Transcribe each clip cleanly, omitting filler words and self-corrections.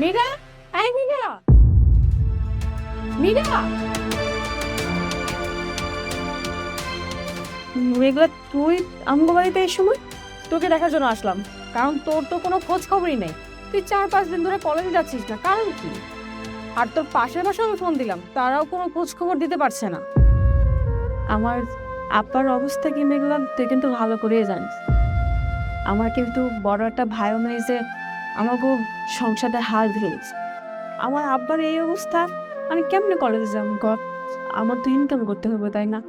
মীরা, এই মীরা, মীরা। মেঘলা, তুই আমগো বাড়িতে এই সময়? তোকে দেখার জন্য আসলাম, কারণ তোর তো কোনো খোঁজ খবরই নেই। তুই 4-5 দিন ধরে কলেজে যাচ্ছিস না, কারণ কি? আর তোর পাশের বাসায় আমি ফোন দিলাম, তারাও কোনো খোঁজ খবর দিতে পারছে না। আমার আব্বার অবস্থা কি মেঘলা, তুই কিন্তু ভালো করেই জানিস। আমার কিন্তু বড় একটা ভাইও নেই যে আমাকে সংসারে হাল ধরেছে। আমার আব্বার এই অবস্থা, আমি কেমনে কলেজে যাব? আমার তো ইনকাম করতে হবে, তাই না?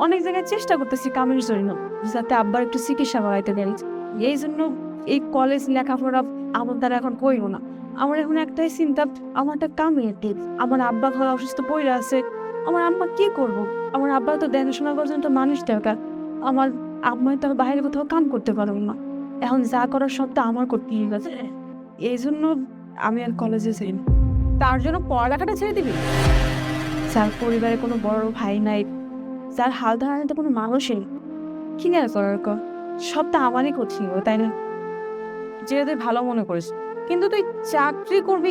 অনেক জায়গায় চেষ্টা করতেছি কামের জন্য, যাতে আব্বার একটু চিকিৎসা বাড়াইতে পারি। এই জন্য এই কলেজ লেখাপড়া আমার দ্বারা এখন কইব না। আমার এখন একটাই চিন্তা, আমার একটা কামের দিক। আমার আব্বা ঘরে অসুস্থ পড়ে আছে, আমার আম্মা কি করব? আমার আব্বা তো দেখাশোনা পর্যন্ত মানুষ দরকার। আমার আম্মা তো বাইরে কোথাও কাম করতে পারবো না। এখন যা করার সব তো আমার করতেই গেছে। এই জন্য আমি আর কলেজে যাই না। তার জন্য পড়ালেখাটা ছেড়ে দিবি? যার পরিবারে কোনো বড় ভাই নাই, যার হাল ধরানিতে কোনো মানুষই নেই, কি না করার কর? সব তো আমারই করছি, তাই না? যেটা তুই ভালো মনে করিস, কিন্তু তুই চাকরি করবি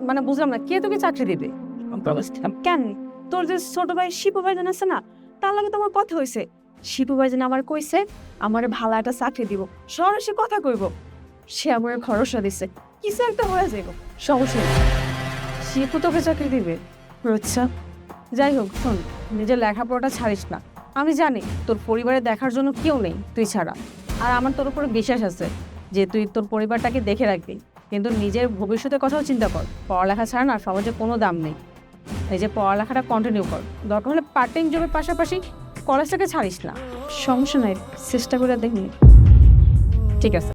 মানে বুঝলাম না, কে তোকে চাকরি দেবে? কেন? তোর যে ছোট ভাই শিপু ভাইজান আছে না, তার লাগে তোমার কথা হয়েছে। শিপু ভাইজান আমার কইছে আমার ভালো একটা চাকরি দিব, শহরে সে কথা কইব। সে আমার ভরসা দিছে, কিছু একটা হয়ে যাইব, সমস্যা নেই। শিপু তোকে চাকরি দিবে? আচ্ছা, যাই হোক শোন, নিজের লেখাপড়াটা ছাড়িস না। আমি জানি তোর পরিবারে দেখার জন্য কেউ নেই তুই ছাড়া, আর আমার তোর উপরে বিশ্বাস আছে যে তুই তোর পরিবারটাকে দেখে রাখবি। কিন্তু নিজের ভবিষ্যতের কথাও চিন্তা কর। পড়ালেখা ছাড়া না সমাজে কোনো দাম নেই। এই যে পড়ালেখাটা কন্টিনিউ কর, দরকার হলে পার্ট টাইম জবের পাশাপাশি কলেজটাকে ছাড়িস না। সমস্যা নাই, চেষ্টা করে দেখবি। ঠিক আছে।